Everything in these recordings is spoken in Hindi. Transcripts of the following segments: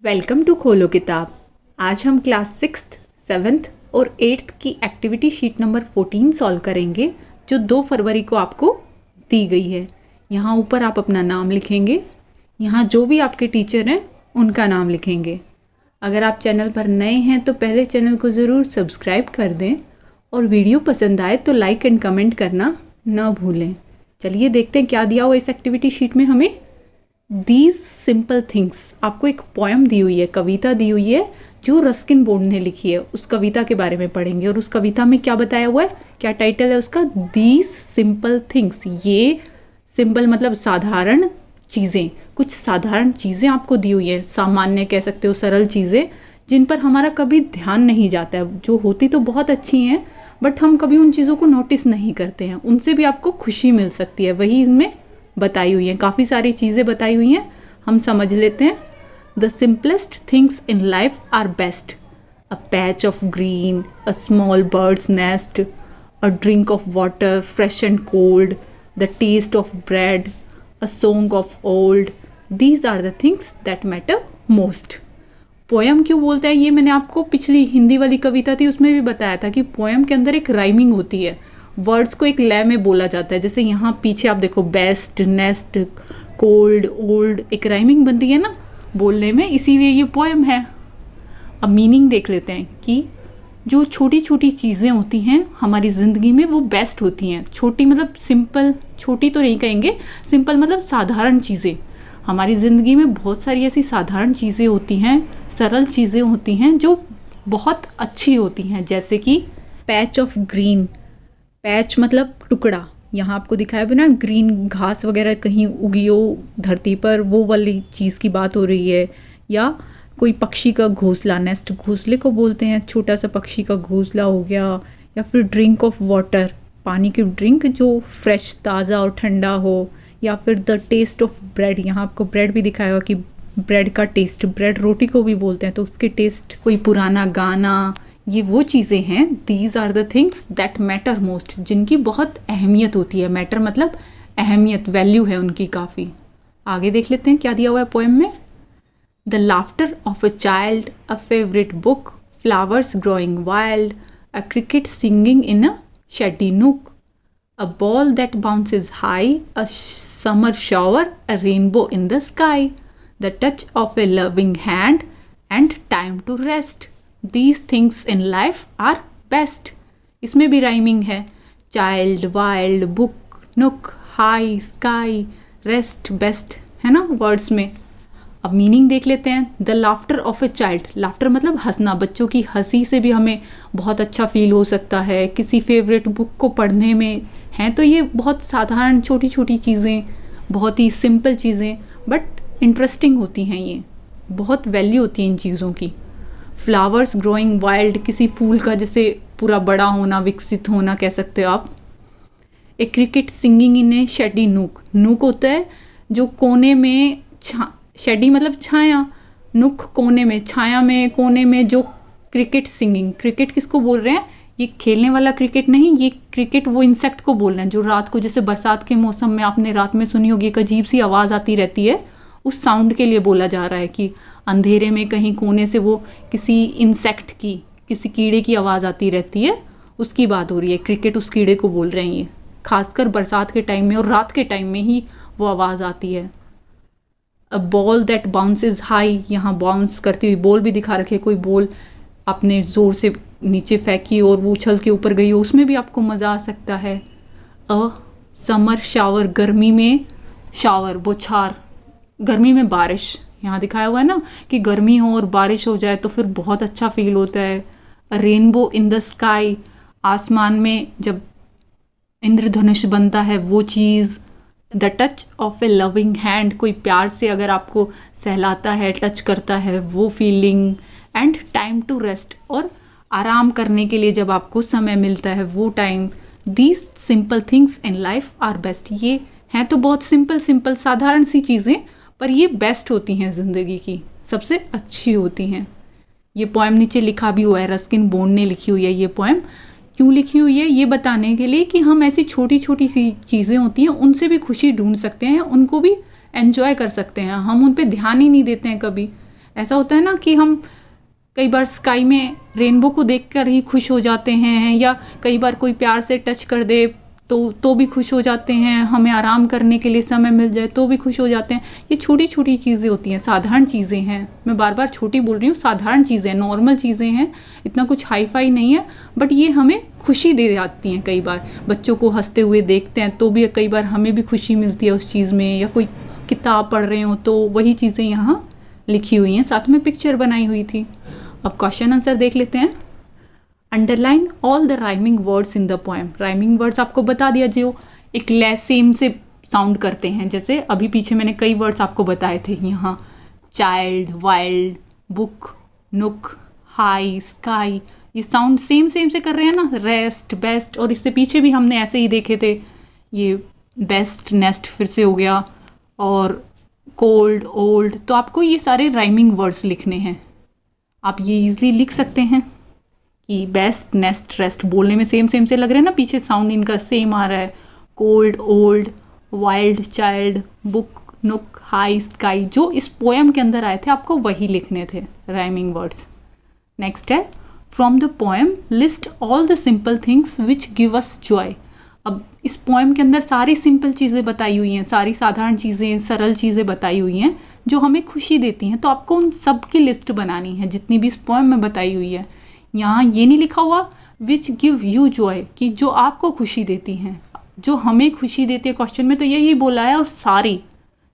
वेलकम टू खोलो किताब। आज हम क्लास 6th, 7th और 8th की एक्टिविटी शीट नंबर 14 सॉल्व करेंगे जो 2 फरवरी को आपको दी गई है। यहाँ ऊपर आप अपना नाम लिखेंगे, यहाँ जो भी आपके टीचर हैं उनका नाम लिखेंगे। अगर आप चैनल पर नए हैं तो पहले चैनल को ज़रूर सब्सक्राइब कर दें और वीडियो पसंद आए तो लाइक एंड कमेंट करना ना भूलें। चलिए देखते हैं क्या दिया हुआ इस एक्टिविटी शीट में हमें। दीज सिंपल थिंग्स, आपको एक पोएम दी हुई है, कविता दी हुई है जो रस्किन बॉन्ड ने लिखी है। उस कविता के बारे में पढ़ेंगे और उस कविता में क्या बताया हुआ है, क्या टाइटल है उसका, दीज सिंपल थिंग्स। ये सिंपल मतलब साधारण चीज़ें, कुछ साधारण चीज़ें आपको दी हुई है, सामान्य कह सकते हो, सरल चीज़ें जिन पर हमारा कभी ध्यान नहीं जाता है। जो होती तो बहुत अच्छी हैं बट हम कभी उन चीज़ों को नोटिस नहीं करते हैं, उनसे भी आपको खुशी मिल सकती है, वही इनमें बताई हुई हैं। काफ़ी सारी चीज़ें बताई हुई हैं, हम समझ लेते हैं। The simplest things in life are best. A patch of green, a small bird's nest, a drink of water fresh and cold, the taste of bread, a song of old, these are the things that matter most. Poem क्यों बोलते हैं ये मैंने आपको पिछली हिंदी वाली कविता थी उसमें भी बताया था कि पोएम के अंदर एक राइमिंग होती है, वर्ड्स को एक लय में बोला जाता है। जैसे यहाँ पीछे आप देखो, बेस्ट, नेस्ट, कोल्ड, ओल्ड, एक राइमिंग बन रही है ना बोलने में, इसीलिए ये पोएम है। अब मीनिंग देख लेते हैं कि जो छोटी छोटी चीज़ें होती हैं हमारी ज़िंदगी में वो बेस्ट होती हैं। छोटी मतलब सिंपल, छोटी तो नहीं कहेंगे, सिंपल मतलब साधारण चीज़ें। हमारी ज़िंदगी में बहुत सारी ऐसी साधारण चीज़ें होती हैं, सरल चीज़ें होती हैं जो बहुत अच्छी होती हैं। जैसे कि पैच ऑफ ग्रीन, पैच मतलब टुकड़ा, यहाँ आपको दिखाया भी ना, ग्रीन घास वगैरह कहीं उगी हो धरती पर, वो वाली चीज़ की बात हो रही है। या कोई पक्षी का घोंसला, नेस्ट घोंसले को बोलते हैं, छोटा सा पक्षी का घोंसला हो गया। या फिर ड्रिंक ऑफ वाटर, पानी की ड्रिंक जो फ्रेश, ताज़ा और ठंडा हो। या फिर द टेस्ट ऑफ ब्रेड, यहाँ आपको ब्रेड भी दिखाया हुआ कि ब्रेड का टेस्ट, ब्रेड रोटी को भी बोलते हैं तो उसके टेस्ट। कोई पुराना गाना, ये वो चीज़ें हैं, these are the things that matter most, जिनकी बहुत अहमियत होती है। मैटर मतलब अहमियत, वैल्यू है उनकी काफ़ी। आगे देख लेते हैं क्या दिया हुआ है पोएम में। The laughter of a child, a favourite book, flowers growing wild, a cricket singing in a shady nook, a ball that bounces high, a summer shower, a rainbow in the sky, the touch of a loving hand and time to rest, These things in life are best। इसमें भी राइमिंग है, चाइल्ड, वाइल्ड, बुक, नुक, हाई, स्काई, रेस्ट, बेस्ट, है ना वर्ड्स में। अब मीनिंग देख लेते हैं। The laughter of a child, laughter मतलब हंसना, बच्चों की हंसी से भी हमें बहुत अच्छा फील हो सकता है। किसी फेवरेट बुक को पढ़ने में हैं तो ये बहुत साधारण छोटी छोटी चीज़ें, बहुत ही सिंपल चीज़ें बट इंटरेस्टिंग होती हैं, ये बहुत वैल्यू होती है इन चीज़ों की। फ्लावर्स ग्रोइंग वाइल्ड, किसी फूल का जैसे पूरा बड़ा होना, विकसित होना कह सकते हो आप। A cricket singing in a shady nook, nook होता है जो कोने में, शेडी मतलब छाया, नुक कोने में, छाया में, कोने में जो क्रिकेट सिंगिंग। क्रिकेट किसको बोल रहे हैं, ये खेलने वाला क्रिकेट नहीं, ये क्रिकेट वो इंसेक्ट को बोल रहे हैं जो रात को, जैसे बरसात के मौसम में आपने रात में सुनी होगी एक अजीब सी आवाज़ आती रहती है, उस साउंड के लिए बोला जा रहा है कि अंधेरे में कहीं कोने से वो किसी इंसेक्ट की, किसी कीड़े की आवाज़ आती रहती है, उसकी बात हो रही है। क्रिकेट उस कीड़े को बोल रहे हैं ये, खासकर बरसात के टाइम में और रात के टाइम में ही वो आवाज़ आती है। अ बॉल दैट बाउंसेस हाई, यहाँ बाउंस करती हुई बॉल भी दिखा रखी है। कोई बॉल आपने ज़ोर से नीचे फेंकी और वो उछल के ऊपर गई हो, उसमें भी आपको मज़ा आ सकता है। अ समर शावर, गर्मी में शावर, बौछार, गर्मी में बारिश, यहाँ दिखाया हुआ है ना कि गर्मी हो और बारिश हो जाए तो फिर बहुत अच्छा फील होता है। रेनबो इन द स्काई, आसमान में जब इंद्रधनुष बनता है वो चीज़। The touch of a loving hand, कोई प्यार से अगर आपको सहलाता है, टच करता है, वो feeling. And time to rest, और आराम करने के लिए जब आपको समय मिलता है वो time. These simple things in life are best, ये हैं तो बहुत सिंपल सिंपल साधारण सी चीज़ें पर ये बेस्ट होती हैं, ज़िंदगी की सबसे अच्छी होती हैं। ये पोएम नीचे लिखा भी हुआ है, रस्किन बॉन्ड ने लिखी हुई है। ये पोएम क्यों लिखी हुई है ये बताने के लिए कि हम ऐसी छोटी छोटी सी चीज़ें होती हैं उनसे भी खुशी ढूंढ सकते हैं, उनको भी एंजॉय कर सकते हैं। हम उन पे ध्यान ही नहीं देते हैं कभी, ऐसा होता है ना कि हम कई बार स्काई में रेनबो को देखकर ही खुश हो जाते हैं, या कई बार कोई प्यार से टच कर दे तो भी खुश हो जाते हैं, हमें आराम करने के लिए समय मिल जाए तो भी खुश हो जाते हैं। ये छोटी छोटी चीज़ें होती हैं, साधारण चीज़ें हैं। मैं बार बार छोटी बोल रही हूँ, साधारण चीज़ें, नॉर्मल चीज़ें हैं, इतना कुछ हाई फाई नहीं है, बट ये हमें खुशी दे जाती हैं। कई बार बच्चों को हंसते हुए देखते हैं तो भी कई बार हमें भी खुशी मिलती है उस चीज़ में, या कोई किताब पढ़ रहे हो तो वही चीज़ें यहाँ लिखी हुई हैं, साथ में पिक्चर बनाई हुई थी। अब क्वेश्चन आंसर देख लेते हैं। Underline all the rhyming words in the poem. Rhyming words आपको बता दिया जो एक लेस सेम से साउंड करते हैं, जैसे अभी पीछे मैंने कई वर्ड्स आपको बताए थे यहाँ, चाइल्ड, वाइल्ड, बुक, नुक, हाई, स्काई, ये साउंड सेम से कर रहे हैं ना, रेस्ट, बेस्ट, और इससे पीछे भी हमने ऐसे ही देखे थे, ये बेस्ट, नेस्ट फिर से हो गया, और कोल्ड, ओल्ड। तो आपको ये सारे राइमिंग वर्ड्स लिखने हैं। आप ये इजीली लिख सकते हैं कि बेस्ट, नेस्ट, रेस्ट बोलने में सेम से लग रहे हैं ना, पीछे साउंड इनका सेम आ रहा है। Cold, old, wild, child, book, नुक, हाई, स्काई, जो इस पोएम के अंदर आए थे आपको वही लिखने थे राइमिंग वर्ड्स। नेक्स्ट है from the poem list all the simple things which give us Joy. अब इस पोएम के अंदर सारी सिंपल चीज़ें बताई हुई हैं, सारी साधारण चीज़ें, सरल चीज़ें बताई हुई हैं जो हमें खुशी देती हैं। तो आपको उन सब की लिस्ट बनानी है जितनी भी इस पोएम में बताई हुई है। यहाँ ये नहीं लिखा हुआ विच गिव यू जॉय, कि जो आपको खुशी देती हैं, जो हमें खुशी देती है। क्वेश्चन में तो यही बोला है, और सारी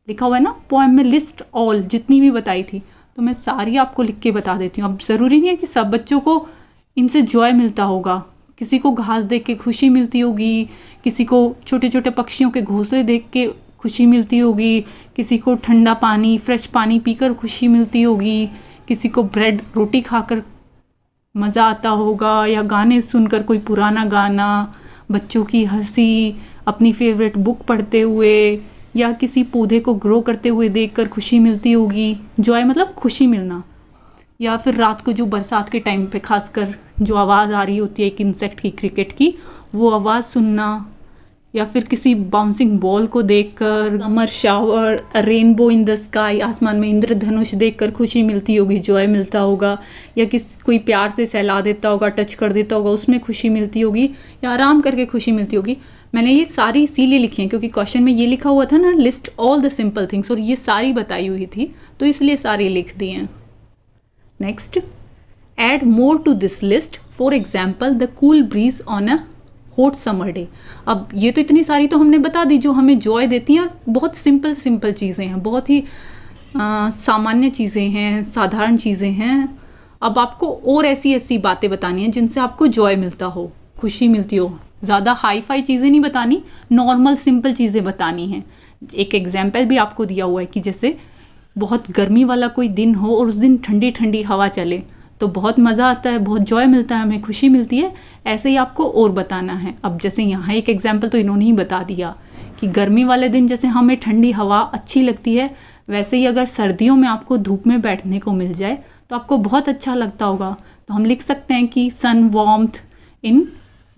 लिखा हुआ है ना पोएम में, लिस्ट ऑल, जितनी भी बताई थी, तो मैं सारी आपको लिख के बता देती हूँ। अब ज़रूरी नहीं है कि सब बच्चों को इनसे जॉय मिलता होगा, किसी को घास देख के खुशी मिलती होगी, किसी को छोटे छोटे पक्षियों के घोंसले देख के खुशी मिलती होगी, किसी को ठंडा पानी, फ्रेश पानी पीकर खुशी मिलती होगी, किसी को ब्रेड रोटी खाकर मज़ा आता होगा, या गाने सुनकर, कोई पुराना गाना, बच्चों की हंसी, अपनी फेवरेट बुक पढ़ते हुए, या किसी पौधे को ग्रो करते हुए देखकर खुशी मिलती होगी। जॉय मतलब खुशी मिलना। या फिर रात को जो बरसात के टाइम पे खासकर जो आवाज़ आ रही होती है एक इंसेक्ट की, क्रिकेट की, वो आवाज़ सुनना, या फिर किसी बाउंसिंग बॉल को देखकर, summer shower, rainbow in the sky, आसमान में इंद्रधनुष देखकर खुशी मिलती होगी, जॉय मिलता होगा, या कोई प्यार से सहला देता होगा, टच कर देता होगा, उसमें खुशी मिलती होगी, या आराम करके खुशी मिलती होगी। मैंने ये सारी इसीलिए लिखी हैं क्योंकि क्वेश्चन में ये लिखा हुआ था ना, list all the simple things, और ये सारी बताई हुई थी, तो इसलिए सारी लिख दी हैं। Next, add more to this list, for example the cool breeze on a hot summer day. अब ये तो इतनी सारी तो हमने बता दी जो हमें जॉय देती हैं, और बहुत सिंपल चीज़ें हैं, बहुत ही सामान्य चीज़ें हैं, साधारण चीज़ें हैं। अब आपको और ऐसी बातें बतानी हैं जिनसे आपको जॉय मिलता हो, खुशी मिलती हो। ज़्यादा हाई फाई चीज़ें नहीं बतानी, नॉर्मल सिंपल चीज़ें बतानी हैं। एक एग्जाम्पल भी आपको दिया हुआ है कि जैसे बहुत गर्मी वाला कोई दिन हो और उस दिन ठंडी ठंडी हवा चले तो बहुत मज़ा आता है, बहुत जॉय मिलता है, हमें खुशी मिलती है। ऐसे ही आपको और बताना है। अब जैसे यहाँ एक एग्जाम्पल तो इन्होंने ही बता दिया कि गर्मी वाले दिन जैसे हमें ठंडी हवा अच्छी लगती है, वैसे ही अगर सर्दियों में आपको धूप में बैठने को मिल जाए तो आपको बहुत अच्छा लगता होगा। तो हम लिख सकते हैं कि सन वार्मथ इन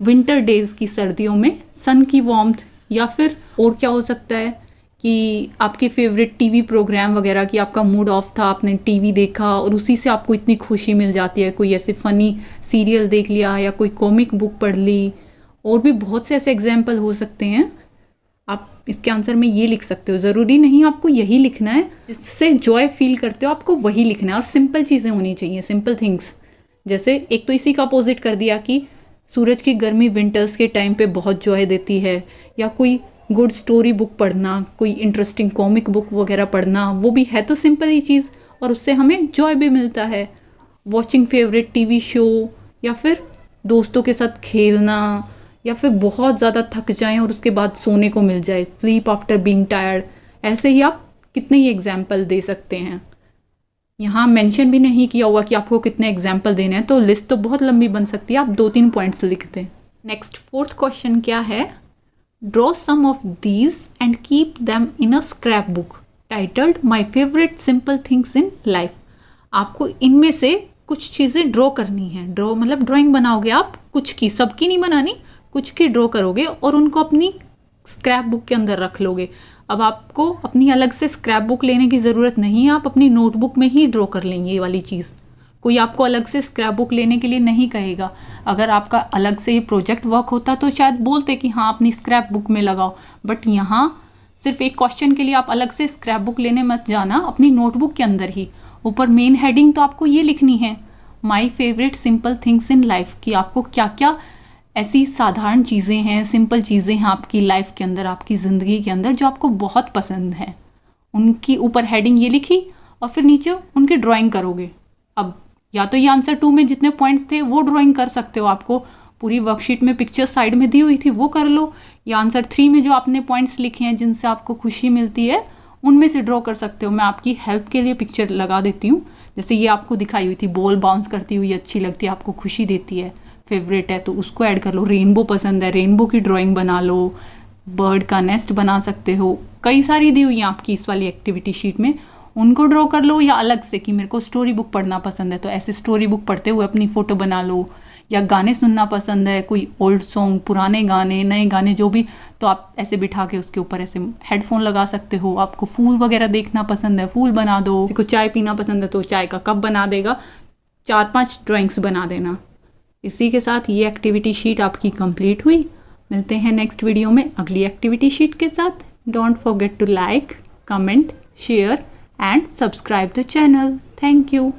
विंटर डेज़, की सर्दियों में सन की वार्मथ। या फिर और क्या हो सकता है कि आपके फेवरेट टीवी प्रोग्राम वगैरह की, आपका मूड ऑफ था, आपने टीवी देखा और उसी से आपको इतनी खुशी मिल जाती है। कोई ऐसे फ़नी सीरियल देख लिया, या कोई कॉमिक बुक पढ़ ली, और भी बहुत से ऐसे एग्जाम्पल हो सकते हैं। आप इसके आंसर में ये लिख सकते हो, ज़रूरी नहीं आपको यही लिखना है, जिससे जॉय फील करते हो आपको वही लिखना है। और सिंपल चीज़ें होनी चाहिए, सिंपल थिंग्स। जैसे एक तो इसी का अपोजिट कर दिया कि सूरज की गर्मी विंटर्स के टाइम पे बहुत जॉय देती है, या कोई गुड स्टोरी बुक पढ़ना, कोई इंटरेस्टिंग कॉमिक बुक वगैरह पढ़ना, वो भी है तो सिंपल ही चीज़, और उससे हमें जॉय भी मिलता है। वॉचिंग फेवरेट टीवी शो, या फिर दोस्तों के साथ खेलना, या फिर बहुत ज़्यादा थक जाएं और उसके बाद सोने को मिल जाए, स्लीप आफ्टर बीइंग टायर्ड। ऐसे ही आप कितने ही एग्जाम्पल दे सकते हैं। यहाँ मेंशन भी नहीं किया हुआ कि आपको कितने एग्जाम्पल देने हैं, तो लिस्ट तो बहुत लंबी बन सकती है, आप 2-3 पॉइंट्स लिख दें। नेक्स्ट, फोर्थ क्वेश्चन क्या है, draw some of these and keep them in a scrap book titled my favourite simple things in life. आपको इनमें से कुछ चीज़ें ड्रॉ करनी है। ड्रॉ मतलब ड्राइंग बनाओगे आप कुछ की, सबकी नहीं बनानी, कुछ की ड्रॉ करोगे और उनको अपनी स्क्रैप बुक के अंदर रख लोगे। अब आपको अपनी अलग से स्क्रैप बुक लेने की ज़रूरत नहीं है, आप अपनी नोटबुक में ही ड्रॉ कर लेंगे ये वाली चीज़। कोई आपको अलग से स्क्रैप बुक लेने के लिए नहीं कहेगा। अगर आपका अलग से ये प्रोजेक्ट वर्क होता तो शायद बोलते कि हाँ अपनी स्क्रैप बुक में लगाओ, बट यहाँ सिर्फ एक क्वेश्चन के लिए आप अलग से स्क्रैप बुक लेने मत जाना, अपनी नोटबुक के अंदर ही ऊपर मेन हेडिंग तो आपको ये लिखनी है, माई favourite simple things in life, कि आपको क्या क्या ऐसी साधारण चीज़ें हैं, सिंपल चीज़ें हैं आपकी लाइफ के अंदर, आपकी ज़िंदगी के अंदर जो आपको बहुत पसंद है। उनकी ऊपर हेडिंग ये लिखी और फिर नीचे उनकी ड्राइंग करोगे। अब या तो ये आंसर 2 में जितने पॉइंट्स थे वो ड्राइंग कर सकते हो, आपको पूरी वर्कशीट में पिक्चर साइड में दी हुई थी वो कर लो, या आंसर 3 में जो आपने पॉइंट्स लिखे हैं जिनसे आपको खुशी मिलती है उनमें से ड्रॉ कर सकते हो। मैं आपकी हेल्प के लिए पिक्चर लगा देती हूँ, जैसे ये आपको दिखाई हुई थी, बॉल बाउंस करती हुई अच्छी लगती है, आपको खुशी देती है, फेवरेट है तो उसको ऐड कर लो। रेनबो पसंद है, रेनबो की ड्राइंग बना लो, बर्ड का नेस्ट बना सकते हो, कई सारी दी हुई हैं आपकी इस वाली एक्टिविटी शीट में, उनको ड्रॉ कर लो। या अलग से कि मेरे को स्टोरी बुक पढ़ना पसंद है तो ऐसे स्टोरी बुक पढ़ते हुए अपनी फ़ोटो बना लो, या गाने सुनना पसंद है, कोई ओल्ड सॉन्ग, पुराने गाने, नए गाने जो भी, तो आप ऐसे बिठा के उसके ऊपर ऐसे हेडफोन लगा सकते हो। आपको फूल वगैरह देखना पसंद है, फूल बना दो, किसी को चाय पीना पसंद है तो चाय का कप बना देगा, 4-5 ड्राइंग्स बना देना। इसी के साथ ये एक्टिविटी शीट आपकी कंप्लीट हुई। मिलते हैं नेक्स्ट वीडियो में अगली एक्टिविटी शीट के साथ। Don't forget to like, comment, share and subscribe the channel. Thank you.